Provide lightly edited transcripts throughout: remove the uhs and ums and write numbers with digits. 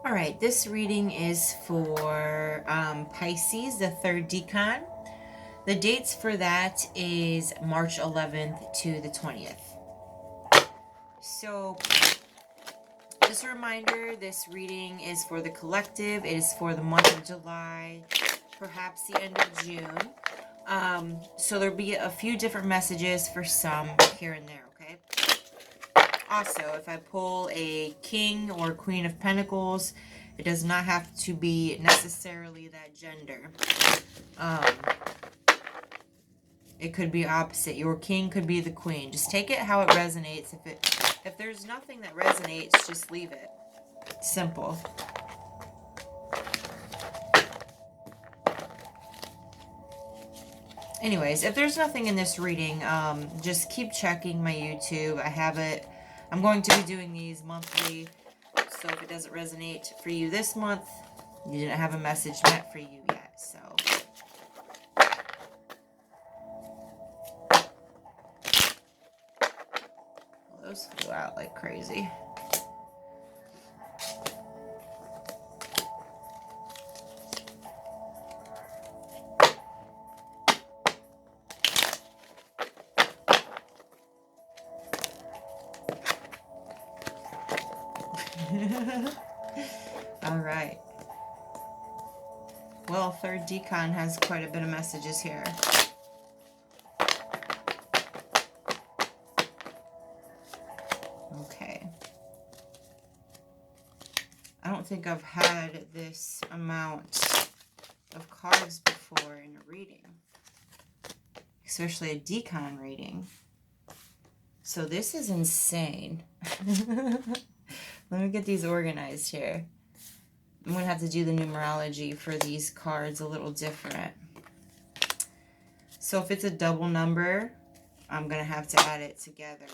All right, this reading is for Pisces, the third decan. The dates for that is March 11th to the 20th. So, just a reminder, this reading is for the collective. It is for the month of July, perhaps the end of June. So there'll be a few different messages for some here and there, okay? Also, if I pull a King or Queen of Pentacles, it does not have to be necessarily that gender. It could be opposite. Your king could be the queen. Just take it how it resonates. If there's nothing that resonates, just leave it. Simple. Anyways, if there's nothing in this reading, just keep checking my YouTube. I have it. I'm going to be doing these monthly. So if it doesn't resonate for you this month, you didn't have a message meant for you yet. So well, those flew out like crazy. All right. Well, third decan has quite a bit of messages here. Okay. I don't think I've had this amount of cards before in a reading, especially a decan reading. So this is insane. Let me get these organized here. I'm going to have to do the numerology for these cards a little different. So if it's a double number, I'm going to have to add it together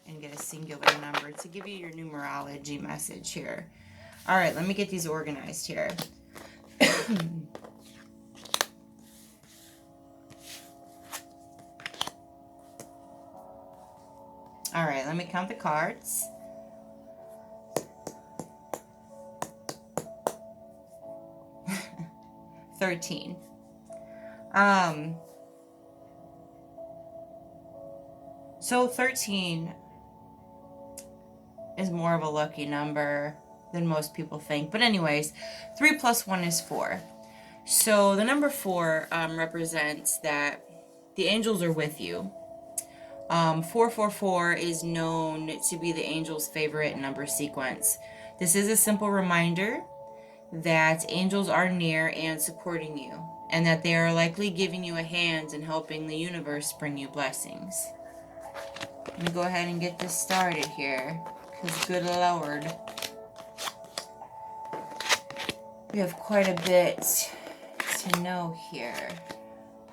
and get a singular number to give you your numerology message here. All right, let me get these organized here. All right, let me count the cards. $13. So 13 is more of a lucky number than most people think. But anyways, 3 plus 1 is 4. So the number 4 represents that the angels are with you. 444 is known to be the angel's favorite number sequence. This is a simple reminder that angels are near and supporting you, and that they are likely giving you a hand in helping the universe bring you blessings. Let me go ahead and get this started here, because good Lord, we have quite a bit to know here,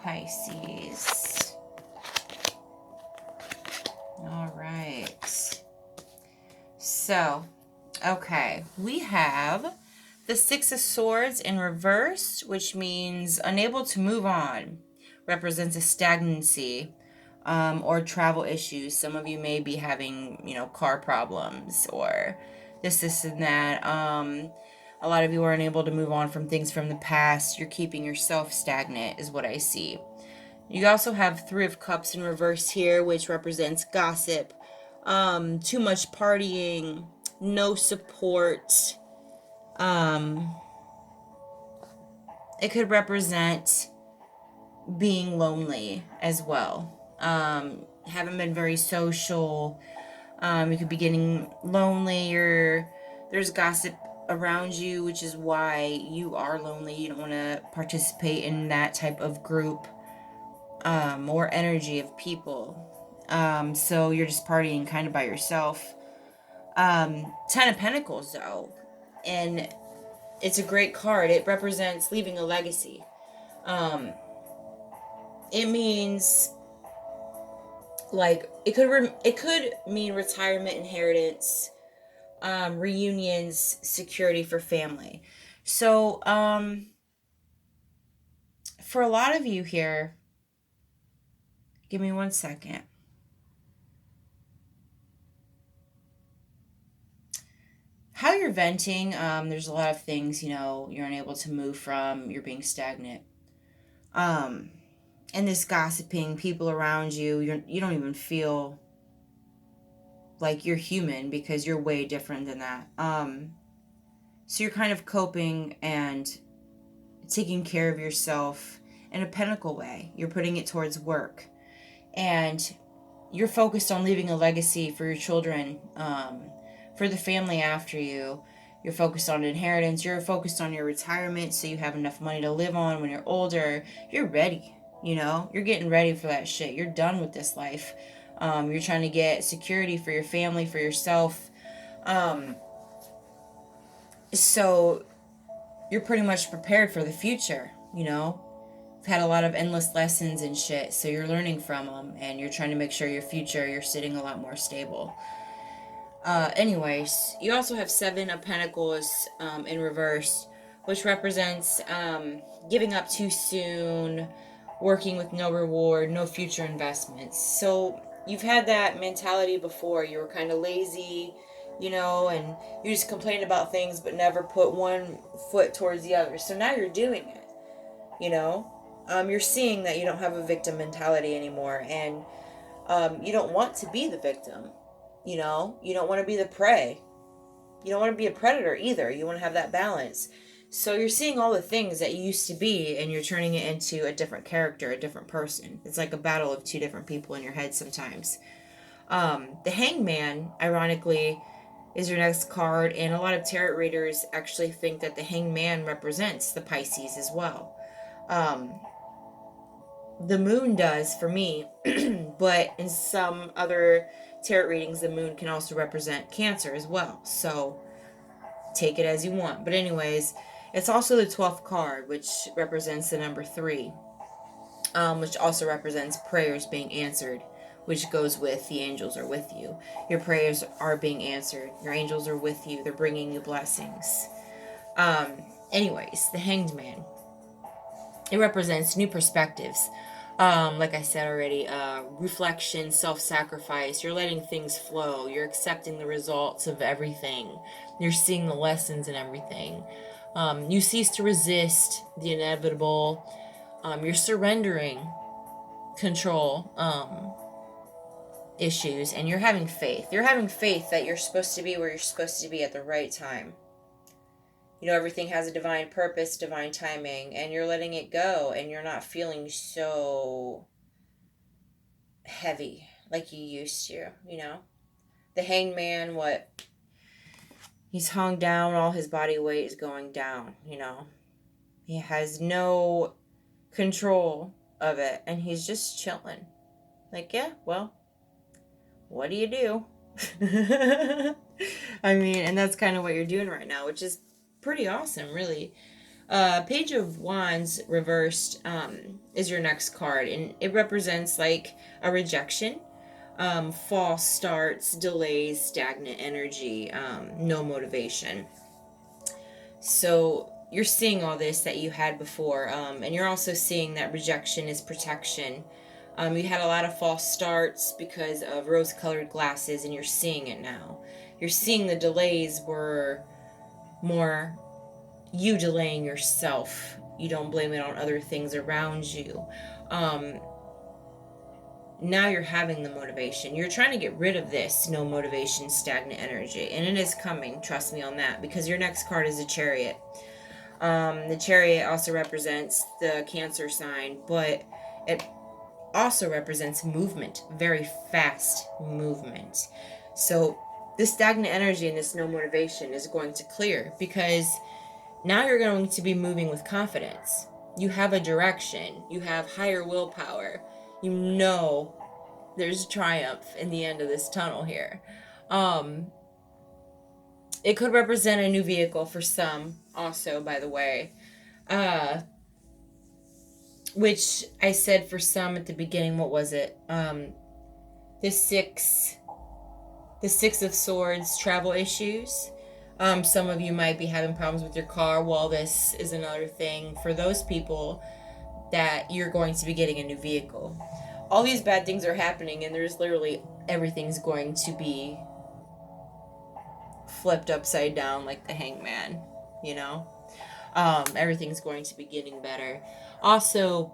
Pisces. All right. So, okay, we have the Six of Swords in reverse, which means unable to move on, represents a stagnancy or travel issues. Some of you may be having, car problems or this and that. A lot of you are unable to move on from things from the past. You're keeping yourself stagnant is what I see. You also have Three of Cups in reverse here, which represents gossip, too much partying, no support. It could represent being lonely as well. Haven't been very social. You could be getting lonely, or there's gossip around you, which is why you are lonely. You don't want to participate in that type of group or energy of people. So you're just partying kind of by yourself. 10 of Pentacles, though, and it's a great card. It represents leaving a legacy. It means like it could mean retirement, inheritance, reunions, security for family. So for a lot of you here, give me 1 second. How you're venting, there's a lot of things, you're unable to move from, you're being stagnant. And this gossiping, people around you, you don't even feel like you're human because you're way different than that. So you're kind of coping and taking care of yourself in a pinnacle way. You're putting it towards work. And you're focused on leaving a legacy for your children, for the family after you. You're focused on inheritance. You're focused on your retirement so you have enough money to live on when you're older. You're ready, You're getting ready for that shit. You're done with this life. You're trying to get security for your family, for yourself. So you're pretty much prepared for the future, You've had a lot of endless lessons and shit, so you're learning from them, and you're trying to make sure your future, you're sitting a lot more stable. Anyways, you also have Seven of Pentacles in reverse, which represents giving up too soon, working with no reward, no future investments. So you've had that mentality before. You were kind of lazy, and you just complained about things but never put one foot towards the other. So now you're doing it, you're seeing that you don't have a victim mentality anymore, and you don't want to be the victim. You don't want to be the prey. You don't want to be a predator either. You want to have that balance. So you're seeing all the things that you used to be, and you're turning it into a different character, a different person. It's like a battle of two different people in your head sometimes. The Hangman, ironically, is your next card, and a lot of tarot readers actually think that the Hangman represents the Pisces as well. The moon does for me, but in some other tarot readings, the moon can also represent Cancer as well. So take it as you want. But anyways, it's also the 12th card, which represents the number 3, which also represents prayers being answered, which goes with the angels are with you. Your prayers are being answered. Your angels are with you. They're bringing you blessings. Anyways, the Hanged Man. It represents new perspectives. Like I said already, reflection, self-sacrifice. You're letting things flow. You're accepting the results of everything. You're seeing the lessons in everything. You cease to resist the inevitable. You're surrendering control issues, and you're having faith. You're having faith that you're supposed to be where you're supposed to be at the right time. Everything has a divine purpose, divine timing, and you're letting it go, and you're not feeling so heavy like you used to, The Hanged Man, he's hung down, all his body weight is going down, He has no control of it, and he's just chilling. Like, yeah, well, what do you do? I mean, and that's kind of what you're doing right now, which is pretty awesome, really. Page of Wands reversed is your next card, and it represents like a rejection, false starts, delays, stagnant energy, no motivation. So you're seeing all this that you had before, and you're also seeing that rejection is protection. You had a lot of false starts because of rose-colored glasses, and you're seeing it now. You're seeing the delays were more you delaying yourself. You don't blame it on other things around you. Now you're having the motivation. You're trying to get rid of this no motivation, stagnant energy, and it is coming. Trust me on that, because your next card is a Chariot. The Chariot also represents the Cancer sign, but it also represents movement, very fast movement. So this stagnant energy and this no motivation is going to clear, because now you're going to be moving with confidence. You have a direction. You have higher willpower. There's triumph in the end of this tunnel here. It could represent a new vehicle for some also, by the way. Which I said for some at the beginning, what was it? The Six of Swords, travel issues. Some of you might be having problems with your car. Well, this is another thing for those people that you're going to be getting a new vehicle. All these bad things are happening, and there's literally everything's going to be flipped upside down like the hangman, you know? Everything's going to be getting better. Also,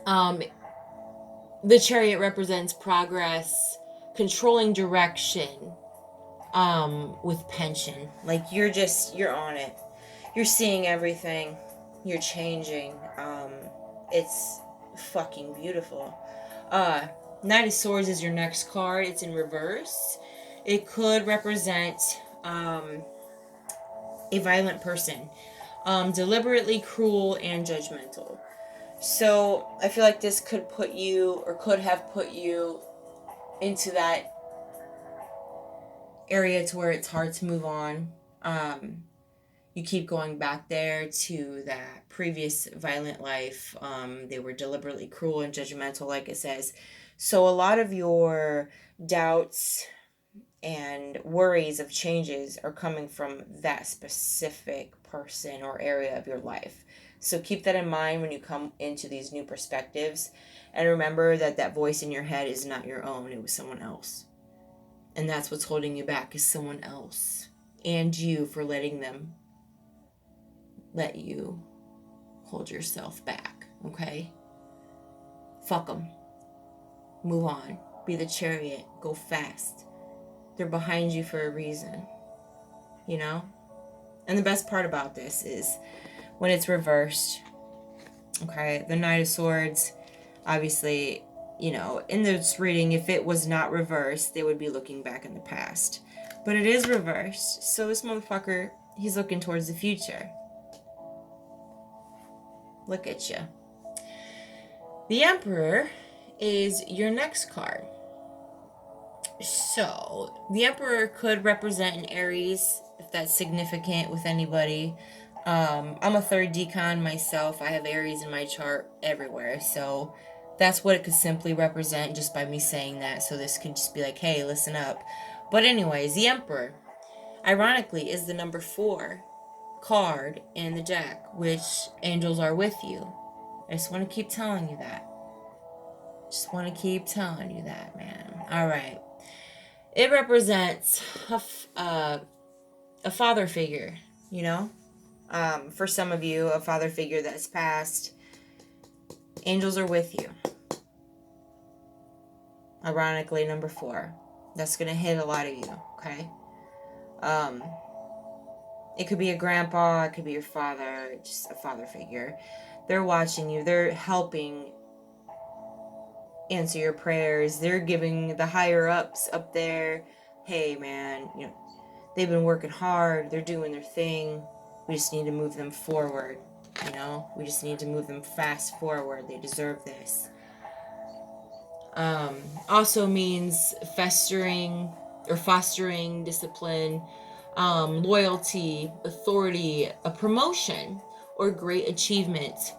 the Chariot represents progress, controlling direction, with pension. Like, you're on it. You're seeing everything. You're changing. It's fucking beautiful. Knight of Swords is your next card. It's in reverse. It could represent a violent person, deliberately cruel and judgmental. So I feel like this could put you, or could have put you, into that area to where it's hard to move on. You keep going back there to that previous violent life. They were deliberately cruel and judgmental, like it says. So a lot of your doubts and worries of changes are coming from that specific person or area of your life. So keep that in mind when you come into these new perspectives. And remember that that voice in your head is not your own. It was someone else. And that's what's holding you back, is someone else. And you, for letting them let you hold yourself back. Okay? Fuck them. Move on. Be the Chariot. Go fast. They're behind you for a reason. You know? And the best part about this is when it's reversed. Okay? The Knight of Swords, obviously, you know, in this reading, if it was not reversed, they would be looking back in the past. But it is reversed. So this motherfucker, he's looking towards the future. Look at you. The Emperor is your next card. So, the Emperor could represent an Aries, if that's significant with anybody. I'm a third Decan myself. I have Aries in my chart everywhere. So, that's what it could simply represent just by me saying that. So, this could just be like, hey, listen up. But anyways, the Emperor, ironically, is the number 4 card in the deck, which angels are with you. I just want to keep telling you that. Just want to keep telling you that, man. All right. It represents a father figure, you know? For some of you, a father figure that's passed. Angels are with you. Ironically, number 4. That's going to hit a lot of you, okay? It could be a grandpa, it could be your father, just a father figure. They're watching you. They're helping answer your prayers. They're giving the higher ups up there, hey man, you know, they've been working hard. They're doing their thing. We just need to move them forward. You know, we just need to move them fast forward. They deserve this. Also means fostering discipline, loyalty, authority, a promotion, or great achievement.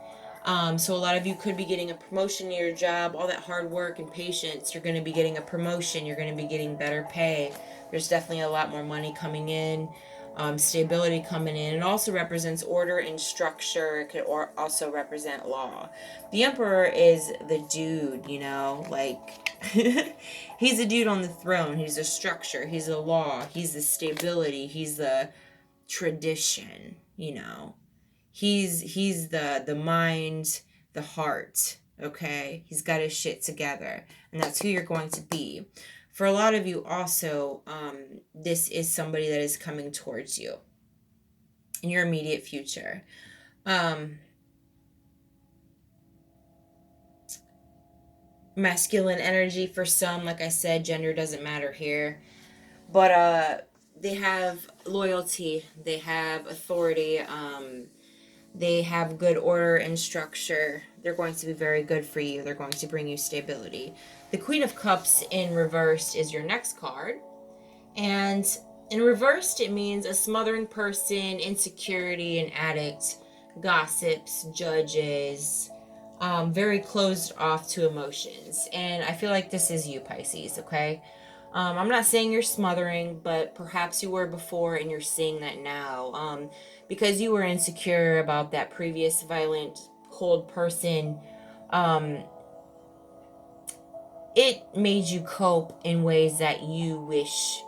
So a lot of you could be getting a promotion in your job. All that hard work and patience, you're going to be getting a promotion. You're going to be getting better pay. There's definitely a lot more money coming in, stability coming in. It also represents order and structure. It could also represent law. The Emperor is the dude, you know, like he's a dude on the throne. He's the structure. He's the law. He's the stability. He's the tradition, you know. He's the mind, the heart, okay? He's got his shit together. And that's who you're going to be. For a lot of you also, this is somebody that is coming towards you in your immediate future. Masculine energy for some, like I said, gender doesn't matter here. But they have loyalty, they have authority, they have good order and structure. They're going to be very good for you. They're going to bring you stability. The Queen of Cups in reversed is your next card. And in reversed, it means a smothering person, insecurity, an addict, gossips, judges, very closed off to emotions. And I feel like this is you, Pisces, okay? I'm not saying you're smothering, but perhaps you were before and you're seeing that now. Because you were insecure about that previous violent, cold person, it made you cope in ways that you wish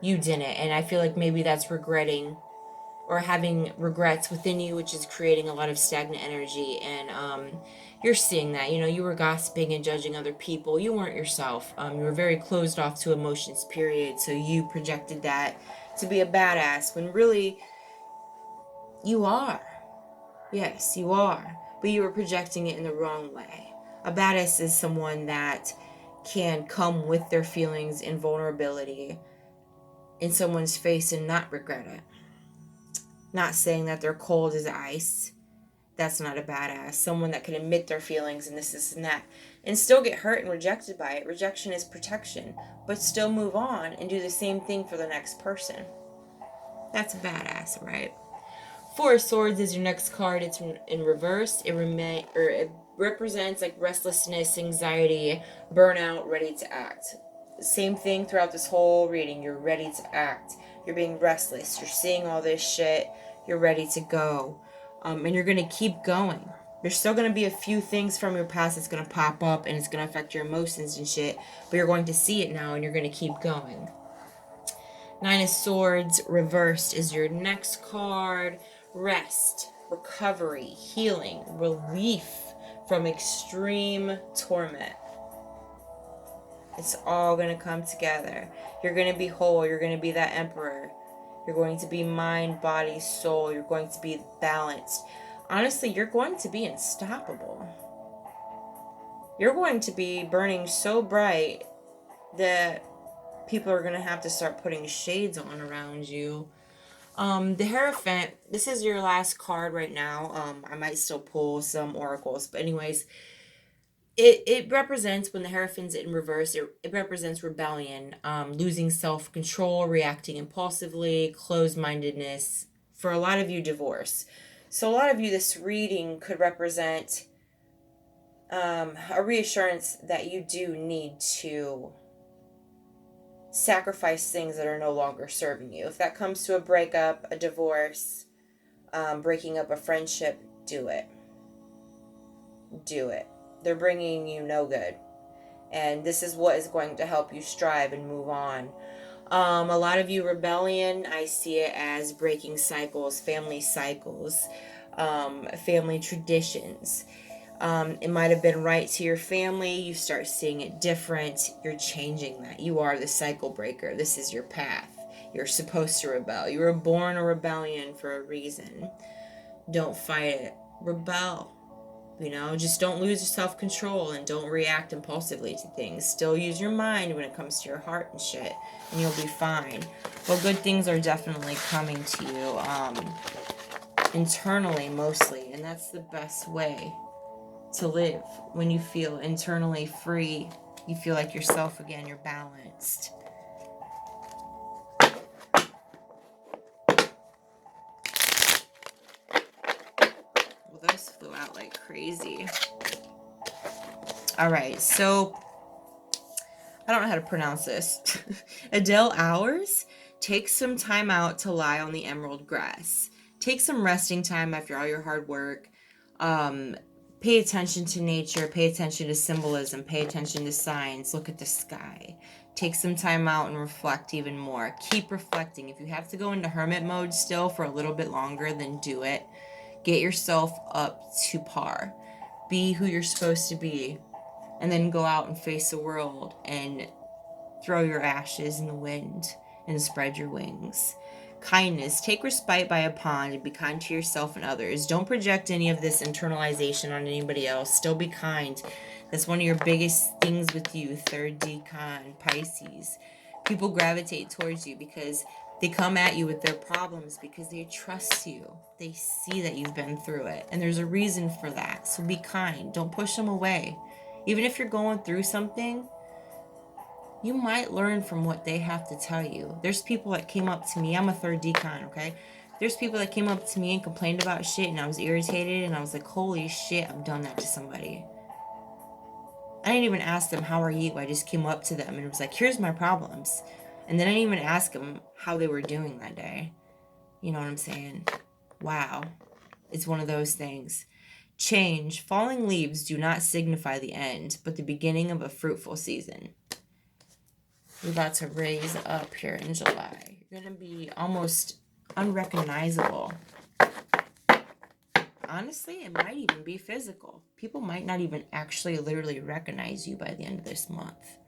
you didn't. And I feel like maybe that's regretting or having regrets within you, which is creating a lot of stagnant energy. And you're seeing that, you know, you were gossiping and judging other people. You weren't yourself. You were very closed off to emotions, period. So you projected that to be a badass when really you are. Yes, you are. But you were projecting it in the wrong way. A badass is someone that can come with their feelings and vulnerability in someone's face and not regret it. Not saying that they're cold as ice. That's not a badass. Someone that can admit their feelings and this and that and still get hurt and rejected by it. Rejection is protection, but still move on and do the same thing for the next person. That's a badass, right? Four of Swords is your next card. It's in reverse. It represents like restlessness, anxiety, burnout, ready to act. Same thing throughout this whole reading. You're ready to act. You're being restless. You're seeing all this shit. You're ready to go. And you're going to keep going. There's still going to be a few things from your past that's going to pop up and it's going to affect your emotions and shit. But you're going to see it now and you're going to keep going. Nine of Swords reversed is your next card. Rest, recovery, healing, relief from extreme torment. It's all going to come together. You're going to be whole. You're going to be that emperor. You're going to be mind, body, soul. You're going to be balanced. Honestly, you're going to be unstoppable. You're going to be burning so bright that people are going to have to start putting shades on around you. The Hierophant, this is your last card right now. I might still pull some oracles, but anyways, it represents, when the Hierophant's in reverse, it represents rebellion, losing self-control, reacting impulsively, closed-mindedness. For a lot of you, divorce. So a lot of you, this reading could represent a reassurance that you do need to sacrifice things that are no longer serving you. If that comes to a breakup, a divorce, breaking up a friendship, do it. Do it. They're bringing you no good. And this is what is going to help you strive and move on. A lot of you, rebellion, I see it as breaking cycles, family traditions. It might have been right to your family. You start seeing it different. You're changing that. You are the cycle breaker. This is your path. You're supposed to rebel. You were born a rebellion for a reason. Don't fight it. Rebel. You know, just don't lose your self-control and don't react impulsively to things. Still use your mind when it comes to your heart and shit, and you'll be fine. Well, good things are definitely coming to you, internally mostly, and that's the best way to live. When you feel internally free, you feel like yourself again, you're balanced. Well, those flew out like crazy. All right, so I don't know how to pronounce this. Adele Hours, take some time out to lie on the emerald grass. Take some resting time after all your hard work. Pay attention to nature. Pay attention to symbolism. Pay attention to signs. Look at the sky. Take some time out and reflect even more. Keep reflecting. If you have to go into hermit mode still for a little bit longer, then do it. Get yourself up to par. Be who you're supposed to be. And then go out and face the world and throw your ashes in the wind and spread your wings. Kindness. Take respite by a pond and be kind to yourself and others. Don't project any of this internalization on anybody else. Still be kind. That's one of your biggest things with you, third Decan, Pisces. People gravitate towards you because they come at you with their problems because they trust you. They see that you've been through it. And there's a reason for that. So be kind. Don't push them away. Even if you're going through something, you might learn from what they have to tell you. There's people that came up to me. I'm a third Decan, okay? There's people that came up to me and complained about shit, and I was irritated, and I was like, holy shit, I've done that to somebody. I didn't even ask them, how are you? I just came up to them, and it was like, here's my problems. And then I didn't even ask them how they were doing that day. You know what I'm saying? Wow. It's one of those things. Change. Falling leaves do not signify the end, but the beginning of a fruitful season. You're about to raise up here in July. You're going to be almost unrecognizable. Honestly, it might even be physical. People might not even actually literally recognize you by the end of this month.